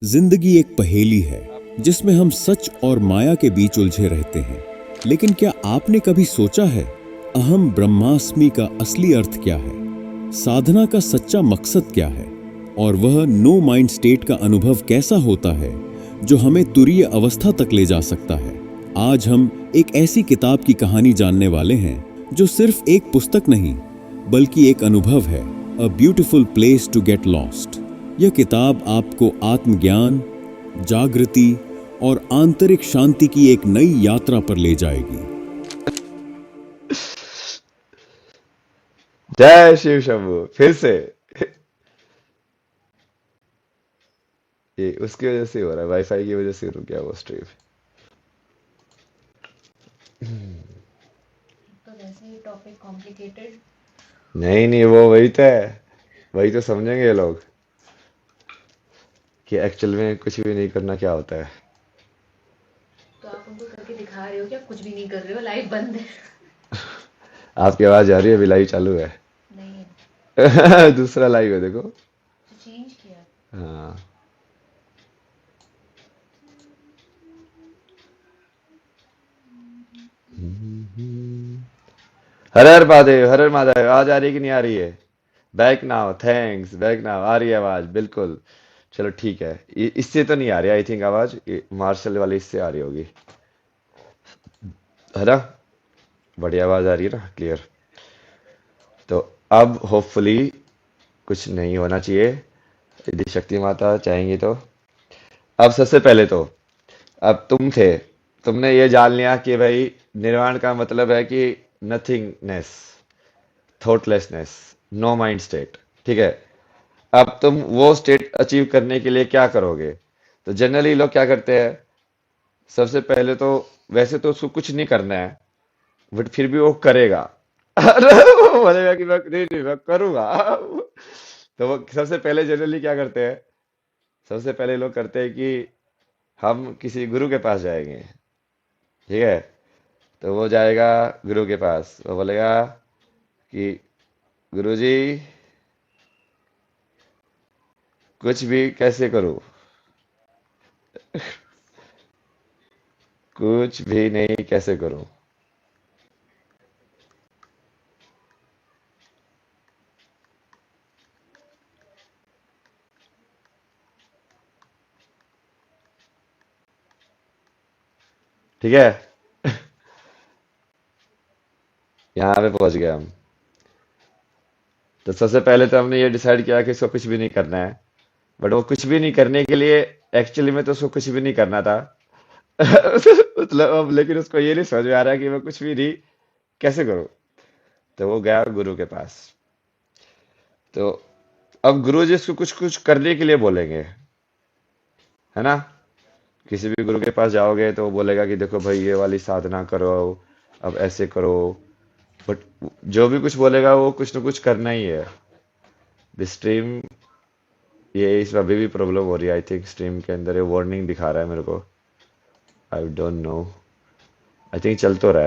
जिंदगी एक पहेली है जिसमें हम सच और माया के बीच उलझे रहते हैं। लेकिन क्या आपने कभी सोचा है, अहम ब्रह्मास्मि का असली अर्थ क्या है? साधना का सच्चा मकसद क्या है? और वह नो माइंड स्टेट का अनुभव कैसा होता है जो हमें तुरीय अवस्था तक ले जा सकता है? आज हम एक ऐसी किताब की कहानी जानने वाले हैं जो सिर्फ एक पुस्तक नहीं बल्कि एक अनुभव है। A beautiful place to get lost. यह किताब आपको आत्मज्ञान, जागृति और आंतरिक शांति की एक नई यात्रा पर ले जाएगी। जय शिव शंभू फिर से। ये उसकी वजह से हो रहा है, वाईफाई की वजह से रुक गया वो स्ट्रीम। तो वैसे ही टॉपिक कॉम्प्लिकेटेड। नहीं नहीं, वो वही तो है। वही तो समझेंगे ये लोग कि एक्चुअल में कुछ भी नहीं करना क्या होता है। तो आप उनको करके दिखा रहे हो क्या? कुछ भी नहीं कर रहे हो, लाइव बंद है। आपकी आवाज आ रही है? अभी लाइव चालू है। नहीं है। दूसरा लाइव है, देखो। तो चेंज किया। हाँ। हर हर महादेव, हर हर महादेव। आवाज आ रही है कि नहीं आ रही है? Back now, thanks. Back now आ रही है आवाज, बिल्कुल। चलो ठीक है। इससे तो नहीं आ रही आई थिंक आवाज, मार्शल वाली इससे आ रही होगी, है ना? बढ़िया आवाज आ रही है ना, क्लियर? तो अब होपफुली कुछ नहीं होना चाहिए, यदि शक्ति माता चाहेंगी तो। अब सबसे पहले तो, अब तुम थे, तुमने ये जान लिया कि भाई निर्वाण का मतलब है कि nothingness, thoughtlessness, no mind state. ठीक है। अब तुम वो स्टेट अचीव करने के लिए क्या करोगे? तो जनरली लोग क्या करते हैं, सबसे पहले तो, वैसे तो उसको कुछ नहीं करना है, बट फिर भी वो करेगा। अरे वो बोलेगा कि मैं नहीं नहीं मैं करूंगा। तो वो सबसे पहले जनरली क्या करते हैं, सबसे पहले लोग करते हैं कि हम किसी गुरु के पास जाएंगे। ठीक है। तो वो जाएगा गुरु के पास, वो बोलेगा कि गुरु जी, कुछ भी कैसे करूं, कुछ भी नहीं कैसे करूं। ठीक है। यहाँ पे पहुंच गए हम। तो सबसे पहले तो हमने ये डिसाइड किया कि इसको कुछ भी नहीं करना है, बट वो कुछ भी नहीं करने के लिए एक्चुअली में तो उसको कुछ भी नहीं करना था। मतलब अब लेकिन उसको ये नहीं समझ में आ रहा है कि मैं कुछ भी नहीं कैसे करूं। तो वो गया गुरु के पास। तो अब गुरु जी इसको कुछ कुछ करने के लिए बोलेंगे, है ना? किसी भी गुरु के पास जाओगे तो वो बोलेगा कि देखो भाई ये वाली साधना करो, अब ऐसे करो। बट जो भी कुछ बोलेगा वो कुछ ना कुछ करना ही है। स्ट्रीम, ये इस अभी भी प्रॉब्लम हो रही है आई थिंक, स्ट्रीम के अंदर ये वार्निंग दिखा रहा है मेरे को। I don't know, I think चल तो रहा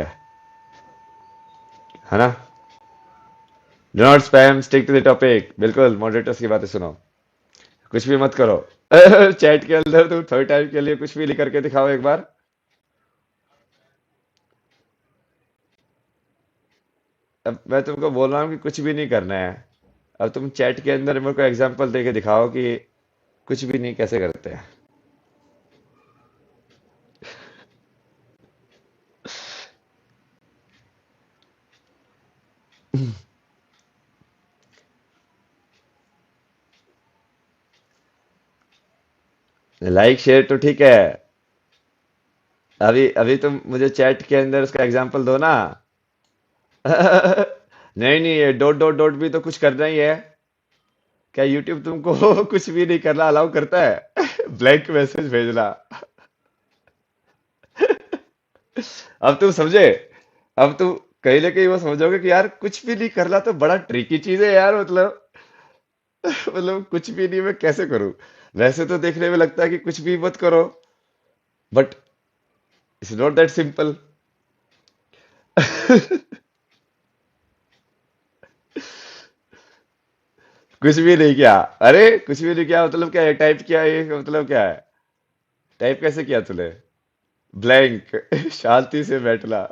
है ना? Do not spam, stick to the topic. बिल्कुल मॉडरेटर्स की बातें सुनो, कुछ भी मत करो। चैट के अंदर तुम थर्ड टाइम के लिए कुछ भी लिख करके दिखाओ एक बार। अब मैं तुमको बोल रहा हूँ कि कुछ भी नहीं करना है। अब तुम चैट के अंदर मेरे को एग्जांपल दे के दिखाओ कि कुछ भी नहीं कैसे करते हैं। लाइक शेयर तो ठीक है, अभी अभी तुम मुझे चैट के अंदर उसका एग्जांपल दो ना। नहीं नहीं, ये डॉट डॉट डॉट भी तो कुछ करना ही है। क्या यूट्यूब तुमको कुछ भी नहीं करना अलाउ करता है? ब्लैंक मैसेज भेजना। अब तुम समझे? अब तुम कहीं ना कहीं वो समझोगे कि यार कुछ भी नहीं करना तो बड़ा ट्रिकी चीज है यार, मतलब। मतलब कुछ भी नहीं मैं कैसे करूं? वैसे तो देखने में लगता है कि कुछ भी मत करो, but it's not that simple. कुछ भी नहीं किया। अरे कुछ भी नहीं किया मतलब क्या है? टाइप किया ये मतलब क्या है? टाइप कैसे किया तूने? ब्लैंक। शांति से बैठना।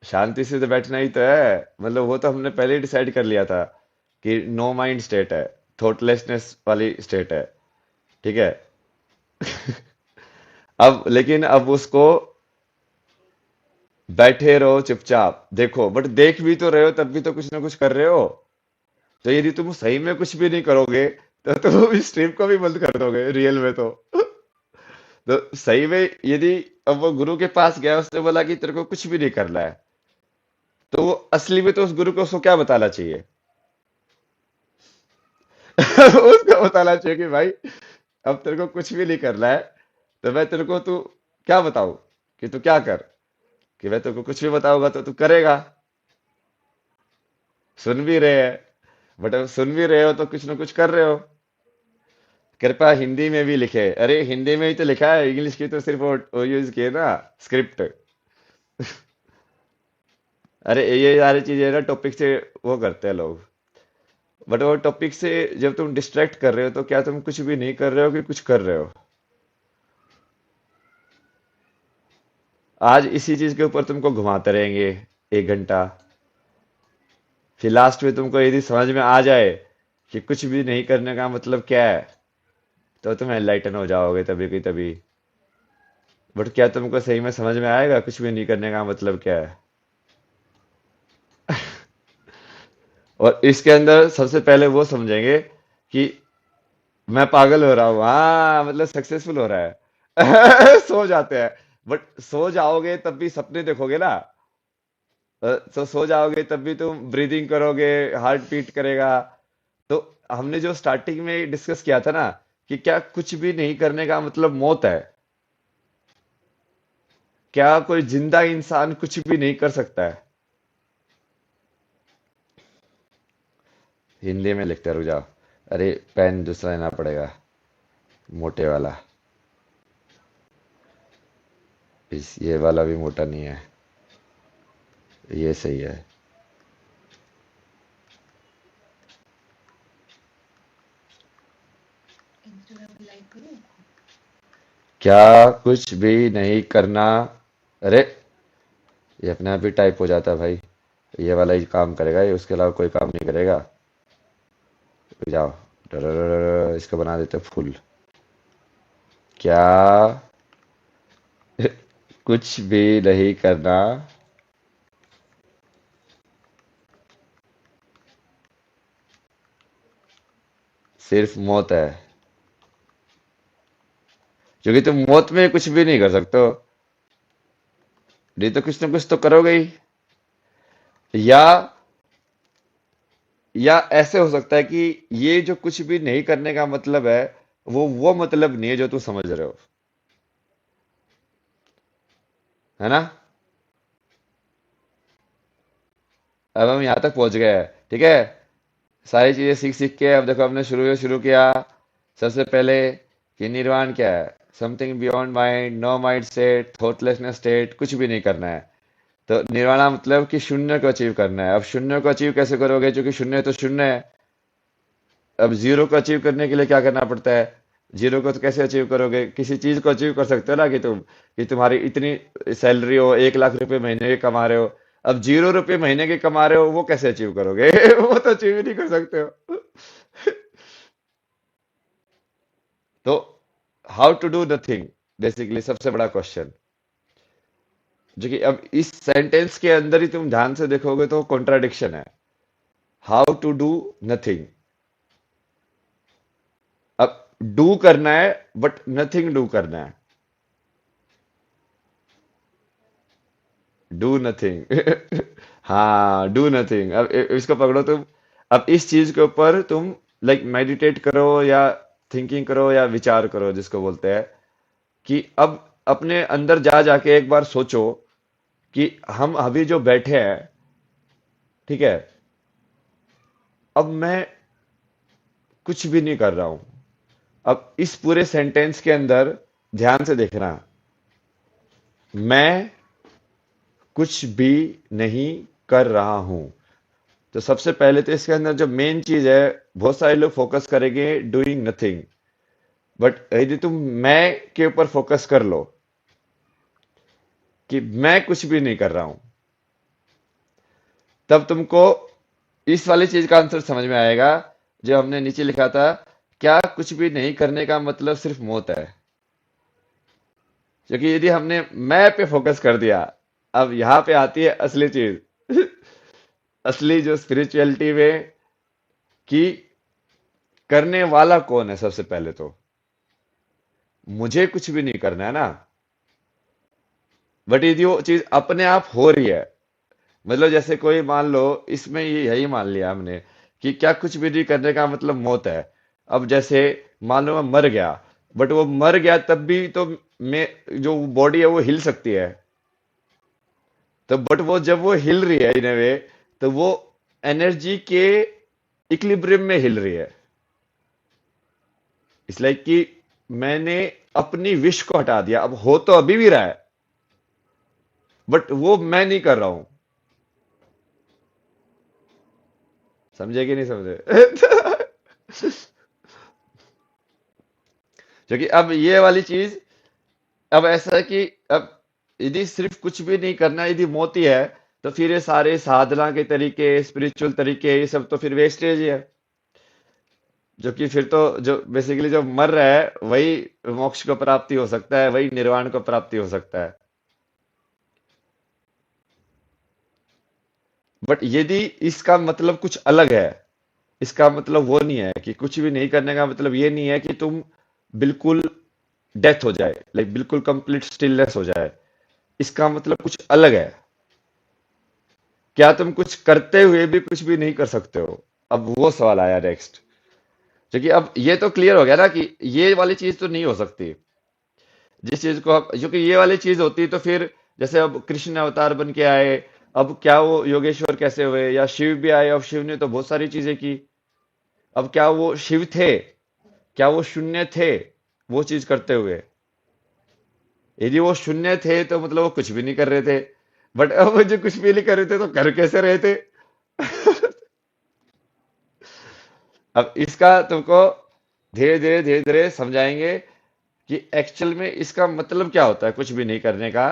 शांति से तो बैठना ही तो है, मतलब वो तो हमने पहले ही डिसाइड कर लिया था कि नो माइंड स्टेट है, थॉटलेसनेस वाली स्टेट है। ठीक है। अब लेकिन अब उसको बैठे रहो चुपचाप देखो, बट देख भी तो रहे हो, तब भी तो कुछ ना कुछ कर रहे हो। तो यदि तुम सही में कुछ भी नहीं करोगे तो तुम इस स्ट्रीम को भी बंद कर दोगे रियल में तो। तो सही में यदि अब वो गुरु के पास गया, उसने बोला कि तेरे को कुछ भी नहीं करना है, तो वो असली में तो उस गुरु को उसको क्या बताना चाहिए? उसको बताना चाहिए कि भाई अब तेरे को कुछ भी नहीं करना है, तो मैं तेरे को तू क्या बताऊं कि तू क्या कर, कि मैं तेरे को कुछ भी बताऊंगा तो तू करेगा। सुन भी रहे हैं, बट अब सुन भी रहे हो तो कुछ ना कुछ कर रहे हो। कृपया हिंदी में भी लिखे, अरे हिंदी में ही तो लिखा है, इंग्लिश की तो सिर्फ वो यूज किए ना, स्क्रिप्ट। अरे ये सारी चीजें ना टॉपिक से वो करते हैं लोग, बट वो टॉपिक से जब तुम डिस्ट्रैक्ट कर रहे हो तो क्या तुम कुछ भी नहीं कर रहे हो कि कुछ कर रहे हो? आज इसी चीज के ऊपर तुमको घुमाते रहेंगे 1 घंटा, फिर लास्ट में तुमको यदि समझ में आ जाए कि कुछ भी नहीं करने का मतलब क्या है, तो तुम एनलाइटन हो जाओगे तभी की तभी। बट क्या तुमको सही में समझ में आएगा कुछ भी नहीं करने का मतलब क्या है? और इसके अंदर सबसे पहले वो समझेंगे कि मैं पागल हो रहा हूँ, हाँ मतलब सक्सेसफुल हो रहा है। सो जाते हैं, बट सो जाओगे तब भी सपने देखोगे ना। तो सो जाओगे तब भी तुम ब्रीदिंग करोगे, हार्ट बीट करेगा। तो हमने जो स्टार्टिंग में डिस्कस किया था ना, कि क्या कुछ भी नहीं करने का मतलब मौत है? क्या कोई जिंदा इंसान कुछ भी नहीं कर सकता है? हिंदी में लिखते रुक जाओ। अरे पेन दूसरा लेना पड़ेगा, मोटे वाला। इस ये वाला भी मोटा नहीं है, ये सही है। इंस्टाग्राम पे लाइक करूँ? क्या कुछ भी नहीं करना? अरे ये अपने आप ही टाइप हो जाता है भाई, ये वाला ही काम करेगा, ये उसके अलावा कोई काम नहीं करेगा। रुक जाओ, इसको बना देते फुल। क्या कुछ भी नहीं करना सिर्फ मौत है, क्योंकि तुम मौत में कुछ भी नहीं कर सकते हो, नहीं तो कुछ ना कुछ तो करोगे ही। या या ऐसे हो सकता है कि ये जो कुछ भी नहीं करने का मतलब है, वो मतलब नहीं है जो तू समझ रहे हो, है ना? अब हम यहाँ तक पहुंच गए हैं, ठीक है। सारी चीजें सीख सीख के अब देखो हमने शुरू किया। सबसे पहले कि निर्वाण क्या है? Something beyond mind, no mind state, thoughtlessness state, कुछ भी नहीं करना है। तो निर्वाणा मतलब कि शून्य को अचीव करना है। अब शून्य को अचीव कैसे करोगे, क्योंकि शून्य तो शून्य है। अब जीरो को अचीव करने के लिए क्या करना पड़ता है? जीरो को तो कैसे अचीव करोगे? किसी चीज को अचीव कर सकते हो ना, कि तुम्हारी इतनी सैलरी हो, 1 लाख रुपए महीने के कमा रहे हो। अब 0 रुपए महीने के कमा रहे हो, वो कैसे अचीव करोगे? वो तो अचीव ही नहीं कर सकते हो। तो how to do nothing, basically सबसे बड़ा क्वेश्चन, जो कि अब इस सेंटेंस के अंदर ही तुम ध्यान से देखोगे तो कॉन्ट्राडिक्शन है। How to do nothing. अब डू करना है बट नथिंग डू करना है। Do nothing. हाँ डू नथिंग। अब इसको पकड़ो तुम। अब इस चीज के ऊपर तुम लाइक मेडिटेट करो या थिंकिंग करो या विचार करो, जिसको बोलते हैं, कि अब अपने अंदर जा जाके एक बार सोचो कि हम अभी जो बैठे हैं, ठीक है, अब मैं कुछ भी नहीं कर रहा हूं। अब इस पूरे सेंटेंस के अंदर ध्यान से देखना, मैं कुछ भी नहीं कर रहा हूं। तो सबसे पहले तो इसके अंदर जो मेन चीज है, बहुत सारे लोग फोकस करेंगे डूइंग नथिंग, बट यदि तुम मैं के ऊपर फोकस कर लो कि मैं कुछ भी नहीं कर रहा हूं, तब तुमको इस वाली चीज का आंसर समझ में आएगा जो हमने नीचे लिखा था। क्या कुछ भी नहीं करने का मतलब सिर्फ मौत है? क्योंकि यदि हमने मैं पे फोकस कर दिया, अब यहां पे आती है असली चीज, असली जो स्पिरिचुअलिटी में, कि करने वाला कौन है। सबसे पहले तो मुझे कुछ भी नहीं करना है ना, बट यदि वो चीज अपने आप हो रही है, मतलब जैसे कोई मान लो, इसमें ये यही मान लिया हमने कि क्या कुछ भी नहीं करने का मतलब मौत है। अब जैसे मान लो मैं मर गया, बट वो मर गया तब भी तो मैं, जो बॉडी है वो हिल सकती है। तो बट वो जब वो हिल रही है इन a वे, तो वो एनर्जी के इक्विलिब्रियम में हिल रही है। इसलिए कि मैंने अपनी विश को हटा दिया, अब हो तो अभी भी रहा है, बट वो मैं नहीं कर रहा हूं। समझे कि नहीं समझे? क्योंकि अब ये वाली चीज, अब ऐसा है कि अब यदि सिर्फ कुछ भी नहीं करना यदि मोती है, तो फिर ये सारे साधना के तरीके, स्पिरिचुअल तरीके, ये सब तो फिर वेस्टेज ही है। जो कि फिर तो जो बेसिकली जो मर रहा है वही मोक्ष को प्राप्ति हो सकता है, वही निर्वाण को प्राप्ति हो सकता है। बट यदि इसका मतलब कुछ अलग है, इसका मतलब वो नहीं है कि कुछ भी नहीं करने का मतलब ये नहीं है कि तुम बिल्कुल डेथ हो जाए, लाइक बिल्कुल कंप्लीट स्टिलनेस हो जाए। इसका मतलब कुछ अलग है। क्या तुम कुछ करते हुए भी कुछ भी नहीं कर सकते हो? अब वो सवाल आया नेक्स्ट। क्योंकि अब ये तो क्लियर हो गया ना कि ये वाली चीज तो नहीं हो सकती। जिस चीज को अब, क्योंकि ये वाली चीज होती तो फिर जैसे अब कृष्ण अवतार बन के आए, अब क्या वो योगेश्वर कैसे हुए, या शिव भी आए, अब शिव ने तो बहुत सारी चीजें की। अब क्या वो शिव थे? क्या वो शून्य थे वो चीज करते हुए? यदि वो शून्य थे तो मतलब वो कुछ भी नहीं कर रहे थे। बट अब वो जो कुछ भी नहीं कर रहे थे तो कर कैसे रहे थे? अब इसका तुमको धीरे धीरे समझाएंगे कि एक्चुअल में इसका मतलब क्या होता है कुछ भी नहीं करने का।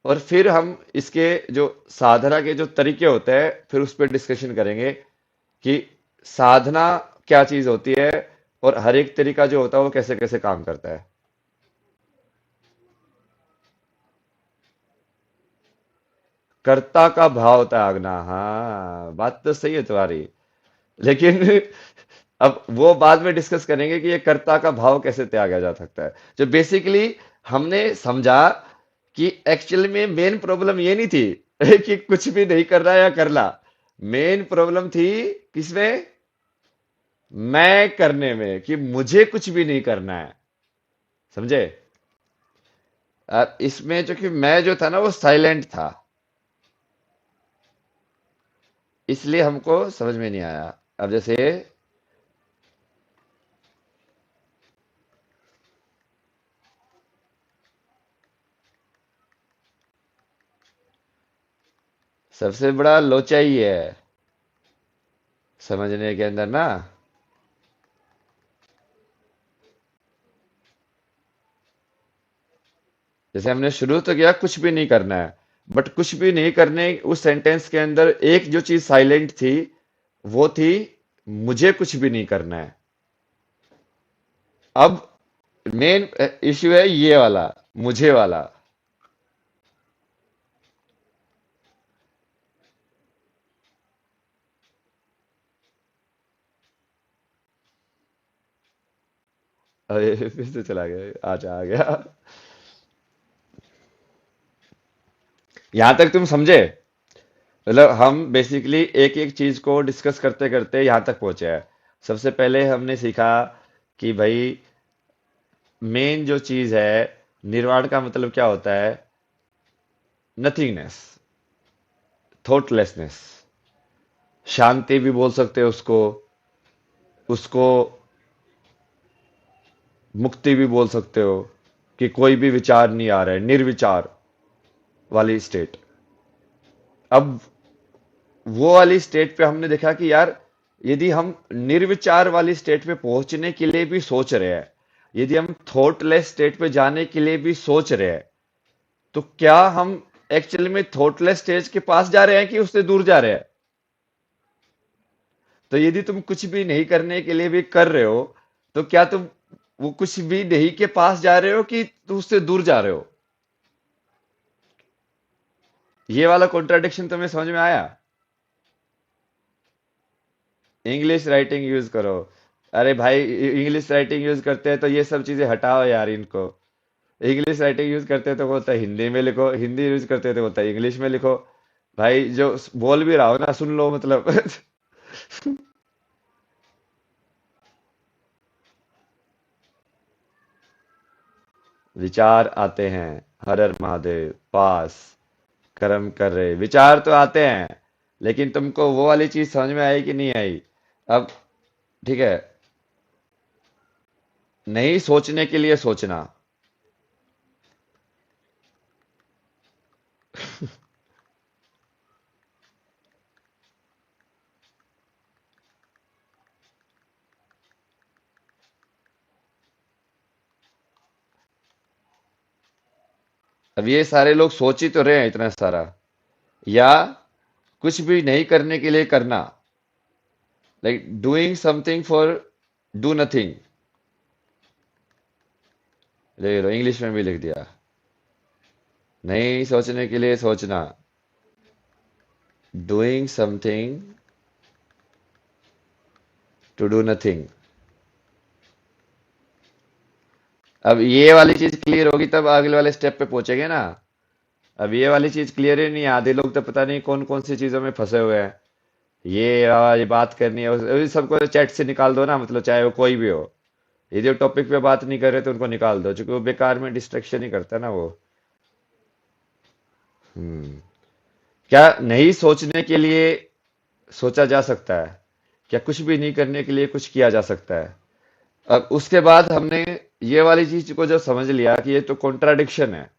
और फिर हम इसके जो साधना के जो तरीके होते हैं फिर उस पर डिस्कशन करेंगे कि साधना क्या चीज होती है, और हर एक तरीका जो होता है वो कैसे कैसे काम करता है। कर्ता का भाव त्यागना, हाँ बात तो सही है तुम्हारी। लेकिन अब वो बाद में डिस्कस करेंगे कि ये कर्ता का भाव कैसे त्यागा जा सकता है। जो बेसिकली हमने समझा कि एक्चुअल में मेन प्रॉब्लम ये नहीं थी कि कुछ भी नहीं करना या करना। मेन प्रॉब्लम थी किसमें? मैं करने में, कि मुझे कुछ भी नहीं करना है। समझे? अब इसमें जो कि मैं जो था ना वो साइलेंट था, इसलिए हमको समझ में नहीं आया। अब जैसे सबसे बड़ा लोचा ही है समझने के अंदर ना। जैसे हमने शुरू तो किया कुछ भी नहीं करना है, बट कुछ भी नहीं करने उस सेंटेंस के अंदर एक जो चीज साइलेंट थी वो थी मुझे कुछ भी नहीं करना है। अब मेन इश्यू है ये वाला, मुझे वाला। अरे फिर से चला गया, आ गया। यहां तक तुम समझे? मतलब हम बेसिकली एक एक चीज को डिस्कस करते करते यहां तक पहुंचे हैं। सबसे पहले हमने सीखा कि भाई मेन जो चीज है, निर्वाण का मतलब क्या होता है? Nothingness, thoughtlessness. शांति भी बोल सकते हो उसको, उसको मुक्ति भी बोल सकते हो, कि कोई भी विचार नहीं आ रहा है, निर्विचार वाली स्टेट। अब वो वाली स्टेट पे हमने देखा कि यार यदि हम निर्विचार वाली स्टेट पे पहुंचने के लिए भी सोच रहे हैं, यदि हम थॉटलेस स्टेट पे जाने के लिए भी सोच रहे हैं, तो क्या हम एक्चुअली में थॉटलेस स्टेज के पास जा रहे हैं कि उससे दूर जा रहे हैं? तो यदि तुम कुछ भी नहीं करने के लिए भी कर रहे हो, तो क्या तुम वो कुछ भी नहीं के पास जा रहे हो कि तुम उससे दूर जा रहे हो? ये वाला कॉन्ट्राडिक्शन तुम्हें समझ में आया? इंग्लिश राइटिंग यूज करो। अरे भाई, इंग्लिश राइटिंग यूज करते हैं तो ये सब चीजें हटाओ यार इनको। इंग्लिश राइटिंग यूज करते हैं तो बोलता है हिंदी में लिखो, हिंदी यूज करते हैं तो बोलता है इंग्लिश में लिखो। भाई जो बोल भी रहा हो ना, सुन लो मतलब। विचार आते हैं, हर हर महादेव, पास, कर्म कर रहे, विचार तो आते हैं, लेकिन तुमको वो वाली चीज समझ में आई कि नहीं आई? अब ठीक है, नहीं सोचने के लिए सोचना। अब ये सारे लोग सोच ही तो रहे हैं इतना सारा, या कुछ भी नहीं करने के लिए करना, like doing something for do nothing. देख लो, इंग्लिश में भी लिख दिया, नहीं सोचने के लिए सोचना, doing something to do nothing. अब ये वाली चीज क्लियर होगी तब अगले वाले स्टेप पे पहुंचेंगे ना। अब ये वाली चीज क्लियर ही नहीं है, आधे लोग तो पता नहीं कौन कौन सी चीजों में फंसे हुए हैं। ये बात करनी है सबको चैट से निकाल दो ना, मतलब चाहे वो कोई भी हो। यदि वो टॉपिक पे बात नहीं कर रहे तो उनको निकाल दो, क्योंकि वो बेकार में डिस्ट्रैक्शन ही करता है ना वो। हम्म। क्या नहीं सोचने के लिए सोचा जा सकता है? क्या कुछ भी नहीं करने के लिए कुछ किया जा सकता है? अब उसके बाद हमने ये वाली चीज को जब समझ लिया कि ये तो कॉन्ट्राडिक्शन है,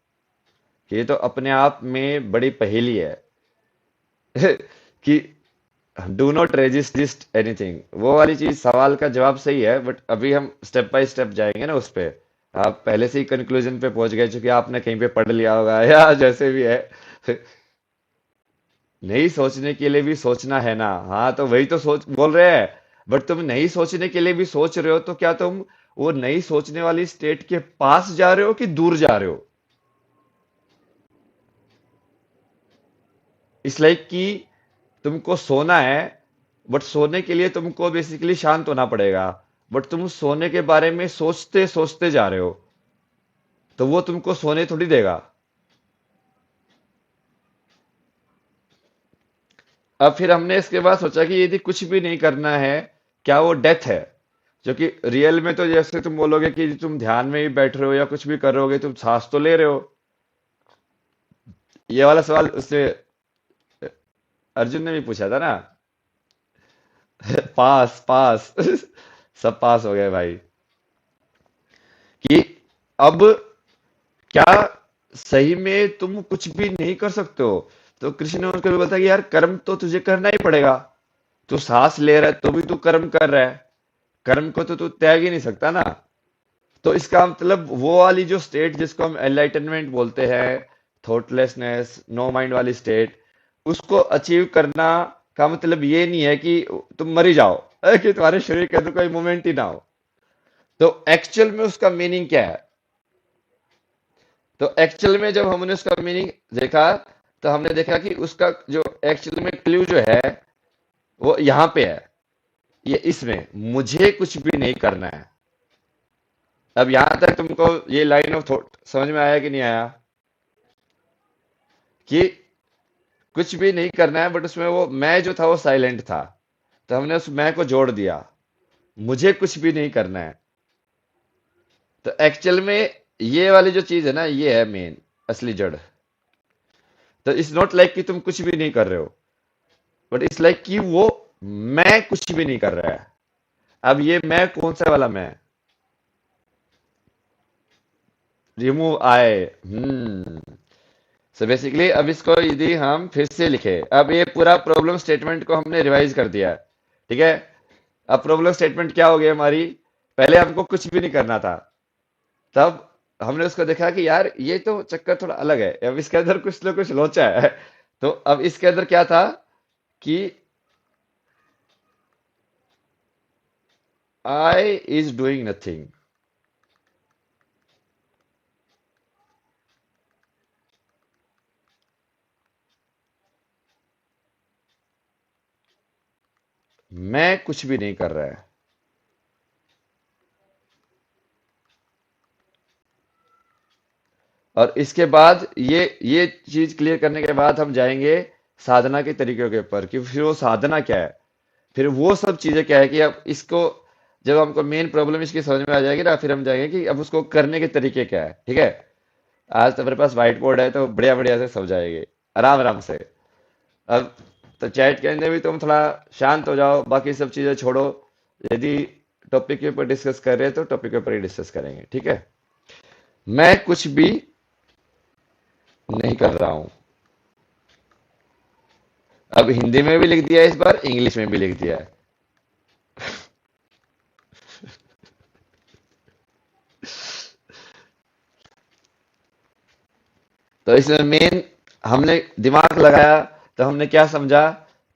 कि ये तो अपने आप में बड़ी पहेली है। कि डू नॉट रेजिस्ट एनीथिंग, वो वाली चीज सवाल का जवाब सही है, बट अभी हम स्टेप बाय स्टेप जाएंगे ना उस पे। आप पहले से ही कंक्लूजन पे पहुंच गए, चूंकि आपने कहीं पे पढ़ लिया होगा या जैसे भी है। नहीं सोचने के लिए भी सोचना है ना, हाँ तो वही तो सोच बोल रहे हैं। बट तुम नहीं सोचने के लिए भी सोच रहे हो, तो क्या तुम वो नहीं सोचने वाली स्टेट के पास जा रहे हो कि दूर जा रहे हो? इस लाइक कि तुमको सोना है, बट सोने के लिए तुमको बेसिकली शांत होना पड़ेगा, बट तुम सोने के बारे में सोचते सोचते जा रहे हो, तो वो तुमको सोने थोड़ी देगा। अब फिर हमने इसके बाद सोचा कि यदि कुछ भी नहीं करना है, क्या वो डेथ है? जो कि रियल में तो जैसे तुम बोलोगे कि तुम ध्यान में ही बैठ रहे हो या कुछ भी कर रहे हो, तुम सांस तो ले रहे हो। ये वाला सवाल उसने अर्जुन ने भी पूछा था ना। पास पास। सब पास हो गए भाई। कि अब क्या सही में तुम कुछ भी नहीं कर सकते हो? तो कृष्ण ने उनको भी बताया कि यार कर्म तो तुझे करना ही पड़ेगा। तू सांस ले रहा है तो भी तू कर्म कर रहा है, कर्म को तो तू त्याग ही नहीं सकता ना। तो इसका मतलब वो वाली जो स्टेट जिसको हम एनलाइटनमेंट बोलते हैं, थॉटलेसनेस, नो माइंड वाली स्टेट, उसको अचीव करना का मतलब ये नहीं है कि तुम मरी जाओ, कि तुम्हारे शरीर के अंदर कोई मूवमेंट ही ना हो। तो एक्चुअल में उसका मीनिंग क्या है? तो एक्चुअल में जब हमने उसका मीनिंग देखा, तो हमने देखा कि उसका जो एक्चुअल में क्लू जो है वो यहां पे है, ये इसमें मुझे कुछ भी नहीं करना है। अब यहां तक तुमको ये लाइन ऑफ थॉट समझ में आया कि नहीं आया? कि कुछ भी नहीं करना है, बट उसमें वो मैं जो था वो साइलेंट था, तो हमने उस मैं को जोड़ दिया, मुझे कुछ भी नहीं करना है। तो एक्चुअल में ये वाली जो चीज है ना, ये है मेन असली जड़। तो इट्स नॉट लाइक कि तुम कुछ भी नहीं कर रहे हो, बट इट्स लाइक कि वो मैं कुछ भी नहीं कर रहा है। अब ये मैं कौन सा वाला मैं? रिमूव आए। सो बेसिकली अब इसको यदि हम फिर से लिखे, अब ये पूरा प्रॉब्लम स्टेटमेंट को हमने रिवाइज कर दिया है, ठीक है। अब प्रॉब्लम स्टेटमेंट क्या हो गई हमारी, पहले हमको कुछ भी नहीं करना था, तब हमने उसको देखा कि यार ये तो चक्कर थोड़ा अलग है, अब इसके अंदर कुछ ना कुछ लोचा है। तो अब इसके अंदर क्या था कि आई इज डूइंग नथिंग, मैं कुछ भी नहीं कर रहा है। और इसके बाद ये चीज क्लियर करने के बाद हम जाएंगे साधना के तरीकों के ऊपर कि फिर वो साधना क्या है, फिर वो सब चीजें क्या है कि अब इसको जब हमको मेन प्रॉब्लम इसकी समझ में आ जाएगी ना, फिर हम जाएंगे कि अब उसको करने के तरीके क्या है, ठीक है। आज तो मेरे पास व्हाइट बोर्ड है तो बढ़िया बढ़िया से समझाएंगे आराम आराम से। अब तो चैट के अंदर भी तुम थोड़ा शांत हो जाओ, बाकी सब चीजें छोड़ो। यदि टॉपिक के ऊपर डिस्कस कर रहे हैं तो टॉपिक के ऊपर ही डिस्कस करेंगे, ठीक है। मैं कुछ भी नहीं कर रहा हूं। अब हिंदी में भी लिख दिया है, इस बार इंग्लिश में भी लिख दिया है। तो इसमें मेन हमने दिमाग लगाया तो हमने क्या समझा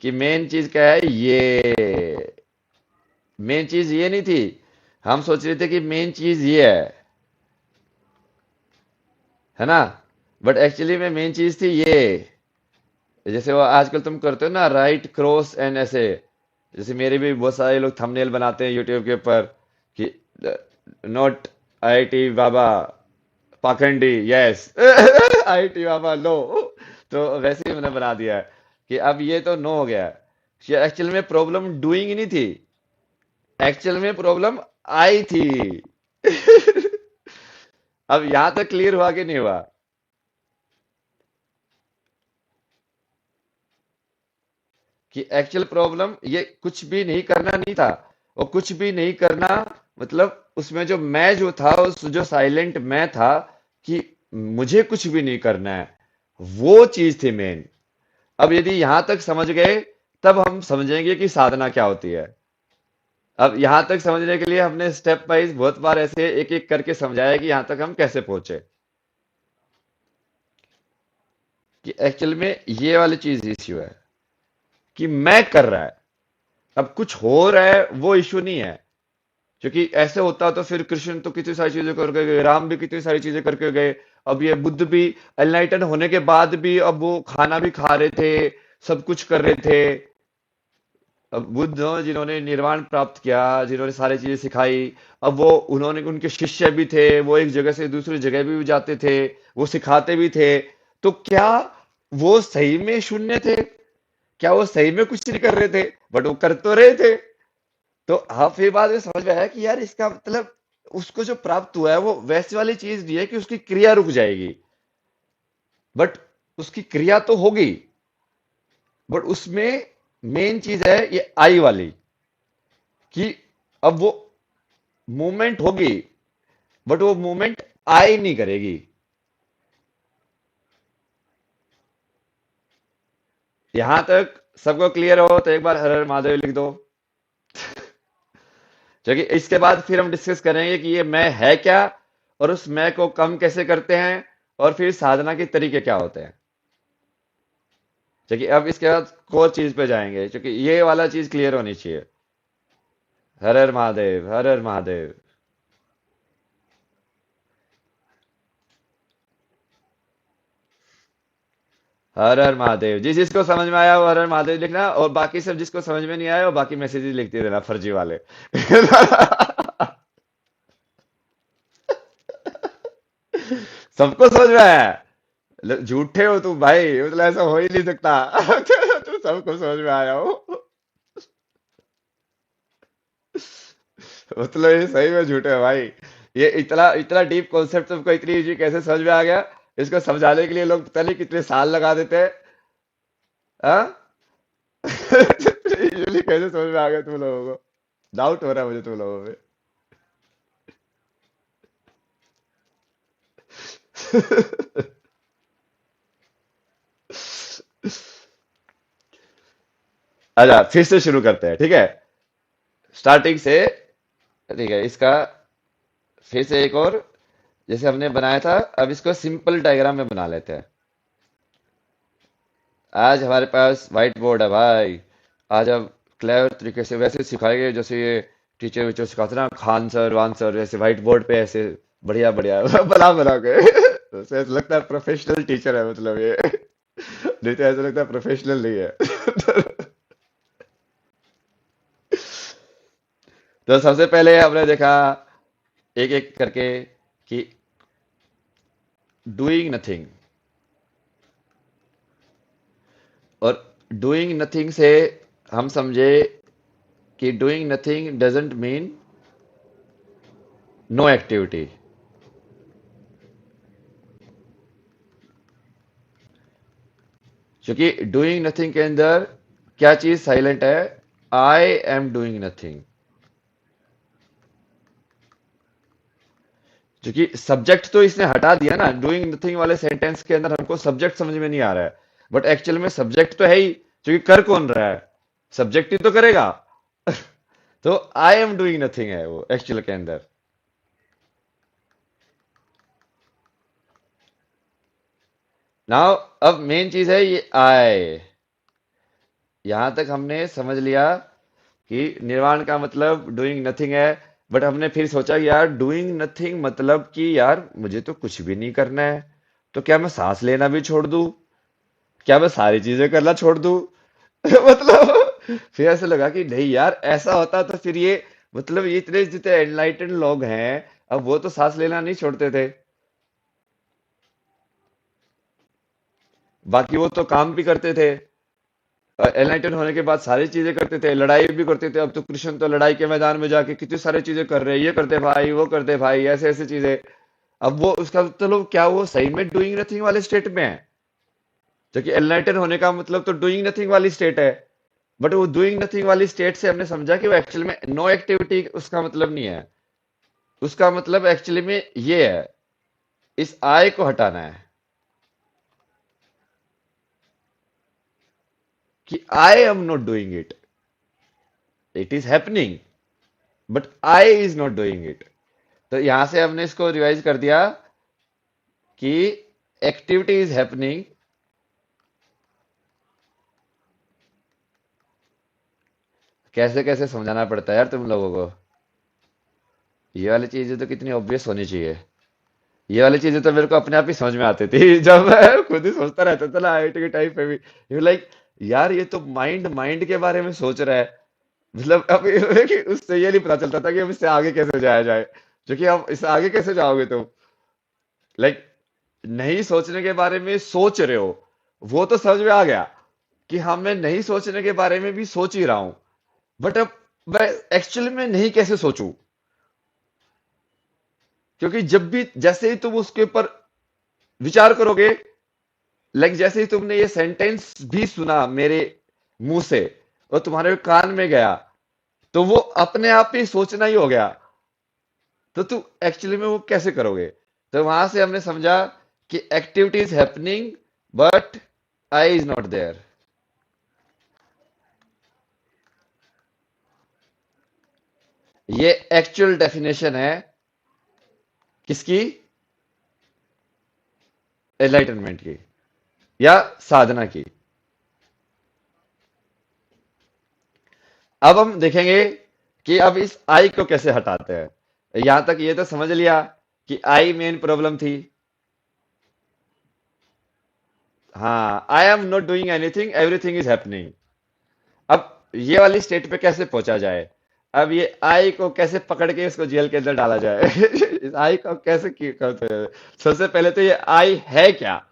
कि मेन चीज क्या है, ये मेन चीज ये नहीं थी। हम सोच रहे थे कि मेन चीज ये है ना, बट एक्चुअली में मेन चीज थी ये। जैसे वो आजकल तुम करते हो ना, राइट क्रॉस एंड ऐसे, जैसे मेरे भी बहुत सारे लोग थंबनेल बनाते हैं यूट्यूब के ऊपर कि नॉट आईआईटी बाबा पाखंडी, यस आईआईटी बाबा नो। तो वैसे ही मैंने बना दिया है कि अब ये तो नो हो गया है। एक्चुअल में प्रॉब्लम डूइंग नहीं थी, एक्चुअल में प्रॉब्लम आई थी। अब यहां तक क्लियर हुआ कि नहीं हुआ? कि एक्चुअल प्रॉब्लम ये कुछ भी नहीं करना नहीं था। और कुछ भी नहीं करना मतलब उसमें जो मैं जो था, उस जो साइलेंट मैं था कि मुझे कुछ भी नहीं करना है, वो चीज थी मेन। अब यदि यहां तक समझ गए तब हम समझेंगे कि साधना क्या होती है। अब यहां तक समझने के लिए हमने स्टेप वाइज बहुत बार ऐसे एक एक करके समझाया कि यहां तक हम कैसे पहुंचे, कि एक्चुअल में ये वाली चीज इश्यू है कि मैं कर रहा है, अब कुछ हो रहा है वो इश्यू नहीं है। क्योंकि ऐसे होता तो फिर कृष्ण तो कितनी सारी चीजें करके गए, राम भी कितनी सारी चीजें करके गए, अब ये बुद्ध भी एनलाइटन होने के बाद भी अब वो खाना भी खा रहे थे, सब कुछ कर रहे थे। अब बुद्ध जिन्होंने निर्वाण प्राप्त किया, जिन्होंने सारी चीजें सिखाई, अब वो उन्होंने उनके शिष्य भी थे, वो एक जगह से दूसरी जगह भी जाते थे, वो सिखाते भी थे। तो क्या वो सही में शून्य थे? क्या वो सही में कुछ नहीं कर रहे थे? बट वो कर तो रहे थे। तो हाँ, फिर बाद में समझ में आया कि यार इसका मतलब उसको जो प्राप्त हुआ है वो वैसी वाली चीज नहीं है कि उसकी क्रिया रुक जाएगी, बट उसकी क्रिया तो होगी। बट उसमें मेन चीज है ये आई वाली, कि अब वो मूवमेंट होगी, बट वो मूवमेंट आई नहीं करेगी। यहां तक सबको क्लियर हो तो एक बार हर हर महादेव लिख दो। क्योंकि इसके बाद फिर हम डिस्कस करेंगे कि ये मैं है क्या, और उस मैं को कम कैसे करते हैं, और फिर साधना के तरीके क्या होते हैं। क्योंकि अब इसके बाद कोर चीज पे जाएंगे, क्योंकि ये वाला चीज क्लियर होनी चाहिए। हर हर महादेव, हर हर महादेव। हर हर महादेव। जिस जिसको समझ में आया वो हर हर महादेव लिखना, और बाकी सब जिसको समझ में नहीं आया वो बाकी मैसेजेस लिखते रहना, फर्जी वाले। सबको समझ में आया? झूठे हो तुम भाई, मतलब ऐसा हो ही नहीं सकता। तो सबको समझ में आया हो, मतलब ये सही में झूठे हो भाई। ये इतना इतना डीप कॉन्सेप्ट तुमको इतनी इजी कैसे समझ में आ गया? इसको समझाने के लिए लोग पता नहीं कितने साल लगा देते हैं। हाँ। यूजुअली कैसे समझ में आ गया तुम लोगों को? डाउट हो रहा है मुझे तुम लोगों में। अच्छा फिर से शुरू करते हैं, ठीक है, स्टार्टिंग से। ठीक है, इसका फिर से एक और, जैसे हमने बनाया था, अब इसको सिंपल डायग्राम में बना लेते हैं। आज हमारे पास व्हाइट बोर्ड है भाई। आज हम क्लेवर तरीके से वैसे सिखाएंगे जैसे ये टीचर वीचर सिखाते ना, खान सर वान सर, वैसे व्हाइट बोर्ड पे ऐसे बढ़िया बढ़िया बना बना के तो ऐसा लगता है प्रोफेशनल टीचर है, मतलब ये नहीं तो ऐसा लगता है प्रोफेशनल नहीं है। तो सबसे पहले हमने देखा एक एक करके कि डूइंग नथिंग, और डूइंग नथिंग से हम समझे कि doing nothing doesn't mean no activity. क्योंकि डूइंग नथिंग के अंदर क्या चीज साइलेंट है? I am doing nothing. क्योंकि सब्जेक्ट तो इसने हटा दिया ना, डूइंग नथिंग वाले सेंटेंस के अंदर हमको सब्जेक्ट समझ में नहीं आ रहा है, बट एक्चुअल में सब्जेक्ट तो है ही, क्योंकि कर कौन रहा है? सब्जेक्ट ही तो करेगा। तो आई एम डूइंग नथिंग है वो एक्चुअल के अंदर। नाउ अब मेन चीज है ये आई। यहां तक हमने समझ लिया कि निर्वाण का मतलब डूइंग नथिंग है, बट हमने फिर सोचा कि यार डूइंग नथिंग मतलब कि यार मुझे तो कुछ भी नहीं करना है, तो क्या मैं सांस लेना भी छोड़ दूं? क्या मैं सारी चीजें करना छोड़ दूं? मतलब फिर ऐसे लगा कि नहीं यार, ऐसा होता तो फिर ये, मतलब ये इतने जितने एनलाइटेड लोग हैं, अब वो तो सांस लेना नहीं छोड़ते थे, बाकी वो तो काम भी करते थे, एनलाइटन होने के बाद सारी चीजें करते थे, लड़ाई भी करते थे। अब तो कृष्ण तो लड़ाई के मैदान में जाके कितनी सारी चीजें कर रहे हैं, ये करते भाई वो करते भाई, ऐसे ऐसे चीजें। अब वो उसका मतलब क्या, वो सही में डूइंग नथिंग वाले स्टेट में है? जो कि एनलाइटन होने का मतलब तो डूइंग नथिंग वाली स्टेट है, बट वो डूइंग नथिंग वाली स्टेट से हमने समझा कि वो एक्चुअल में नो एक्टिविटी उसका मतलब नहीं है। उसका मतलब एक्चुअली में ये है, इस आई को हटाना है कि I am not doing it, it is happening but I is not doing it. तो यहां से हमने इसको रिवाइज कर दिया कि एक्टिविटी इज हैपनिंग, कैसे कैसे समझाना पड़ता है यार तुम लोगों को। ये वाली चीजें तो कितनी ऑब्वियस होनी चाहिए, ये वाली चीजें तो मेरे को अपने आप ही समझ में आती थी जब मैं खुद ही सोचता रहता था ना आईआईटी के टाइम पे भी। यू लाइक यार ये तो माइंड माइंड के बारे में सोच रहा है, मतलब अब ये है कि उससे ये नहीं पता चलता था कि अब इससे आगे कैसे जाया जाए, क्योंकि अब इससे आगे कैसे जाओगे तुम? लाइक नहीं सोचने के बारे में सोच रहे हो, वो तो समझ में आ गया कि हाँ मैं नहीं सोचने के बारे में भी सोच ही रहा हूं, बट अब मैं एक्चुअली में नहीं कैसे सोचूं? क्योंकि जब भी जैसे ही तुम उसके ऊपर विचार करोगे, लाइक जैसे ही तुमने ये सेंटेंस भी सुना मेरे मुंह से और तुम्हारे कान में गया, तो वो अपने आप ही सोचना ही हो गया। तो तू एक्चुअली में वो कैसे करोगे? तो वहां से हमने समझा कि activity is happening but I is not there. ये एक्चुअल डेफिनेशन है किसकी? एनलाइटनमेंट की या साधना की। अब हम देखेंगे कि अब इस आई को कैसे हटाते हैं। यहां तक ये तो समझ लिया कि आई मेन प्रॉब्लम थी। हाँ, I am not doing anything, everything is happening. अब ये वाली स्टेट पे कैसे पहुंचा जाए? अब ये आई को कैसे पकड़ के इसको जेल के अंदर डाला जाए? इस आई को कैसे करते हैं? सबसे पहले तो ये आई है क्या?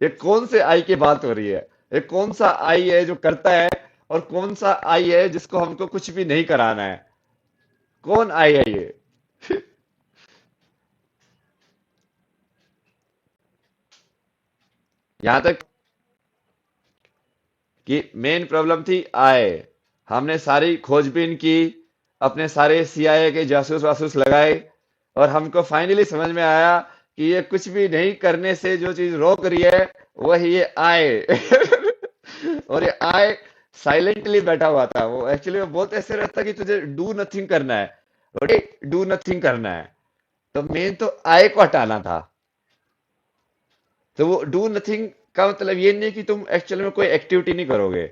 ये कौन से आई की बात हो रही है? ये कौन सा आई है जो करता है, और कौन सा आई है जिसको हमको कुछ भी नहीं कराना है? कौन आई है ये? यहां तक कि मेन प्रॉब्लम थी आय। हमने सारी खोजबीन की, अपने सारे सीआईए के जासूस वासूस लगाए, और हमको फाइनली समझ में आया कि ये कुछ भी नहीं करने से जो चीज रोक रही है वही ये आय। और ये आय साइलेंटली बैठा हुआ था। वो एक्चुअली वो बहुत ऐसे रहता कि तुझे डू नथिंग करना है, ओके, डू नथिंग करना है। तो मेन तो आई को हटाना था। तो वो डू नथिंग का मतलब ये नहीं कि तुम एक्चुअली में कोई एक्टिविटी नहीं करोगे।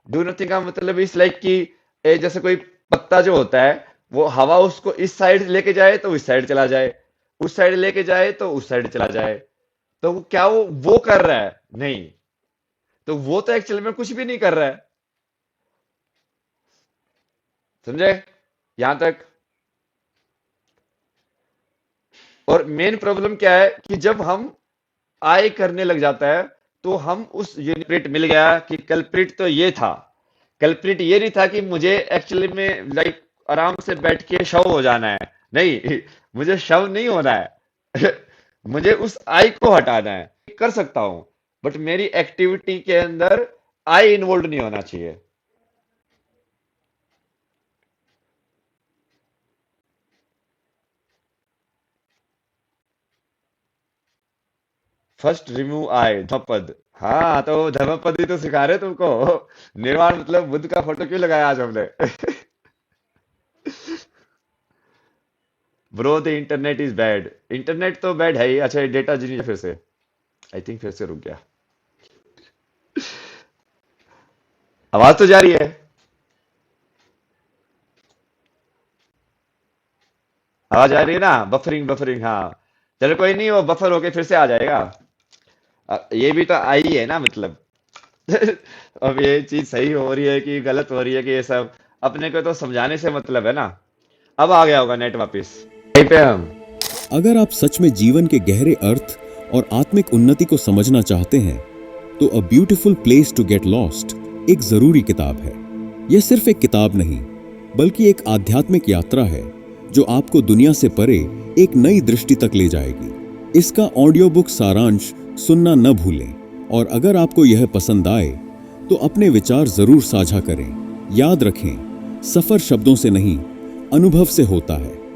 डू नथिंग का मतलब इस लाइक कि जैसे कोई पत्ता जो होता है, वो हवा उसको इस साइड लेके जाए तो इस साइड चला जाए, उस साइड लेके जाए तो उस साइड चला जाए। तो क्या वो कर रहा है? नहीं। तो वो तो एक्चुअली में कुछ भी नहीं कर रहा है। समझे यहां तक? और मेन प्रॉब्लम क्या है कि जब हम आई करने लग जाता है, तो हम उस यूनिप्रिट मिल गया कि कल्प्रिट तो ये था। कल्प्रिट ये नहीं था कि मुझे एक्चुअली में लाइक आराम से बैठ के शव हो जाना है। नहीं, मुझे शव नहीं होना है। मुझे उस आई को हटाना है। कर सकता हूं, बट मेरी एक्टिविटी के अंदर आई इन्वॉल्व नहीं होना चाहिए। फर्स्ट रिमूव आई धम्मपद। हाँ, तो धम्मपद ही तो सिखा रहे तुमको। निर्वाण मतलब बुद्ध का फोटो क्यों लगाया आज हमने? Bro the internet is bad. Internet तो बैड है ही। अच्छा, डेटा जी नहीं, फिर से आई थिंक फिर से रुक गया। आवाज तो जा रही है। आवाज आ रही है ना? बफरिंग बफरिंग, हाँ। चलो कोई नहीं, वो बफर होके फिर से आ जाएगा। ये भी तो आई है ना मतलब। अब ये चीज सही हो रही है कि गलत हो रही है कि ये सब अपने को तो समझाने से मतलब है ना। अब आ गया होगा नेट वापस यहीं पे हम। अगर आप सच में जीवन के गहरे अर्थ और आत्मिक उन्नति को समझना चाहते हैं, तो a beautiful place to get lost एक जरूरी किताब है। यह सिर्फ एक किताब नहीं, बल्कि एक आध्यात्मिक यात्रा है जो आपको दुनिया से परे एक नई दृष्टि तक ले जाएगी। इसका ऑडियो बुक सारांश सुनना न भूलें, और अगर आपको यह पसंद आए तो अपने विचार जरूर साझा करें। याद रखें, सफर शब्दों से नहीं, अनुभव से होता है।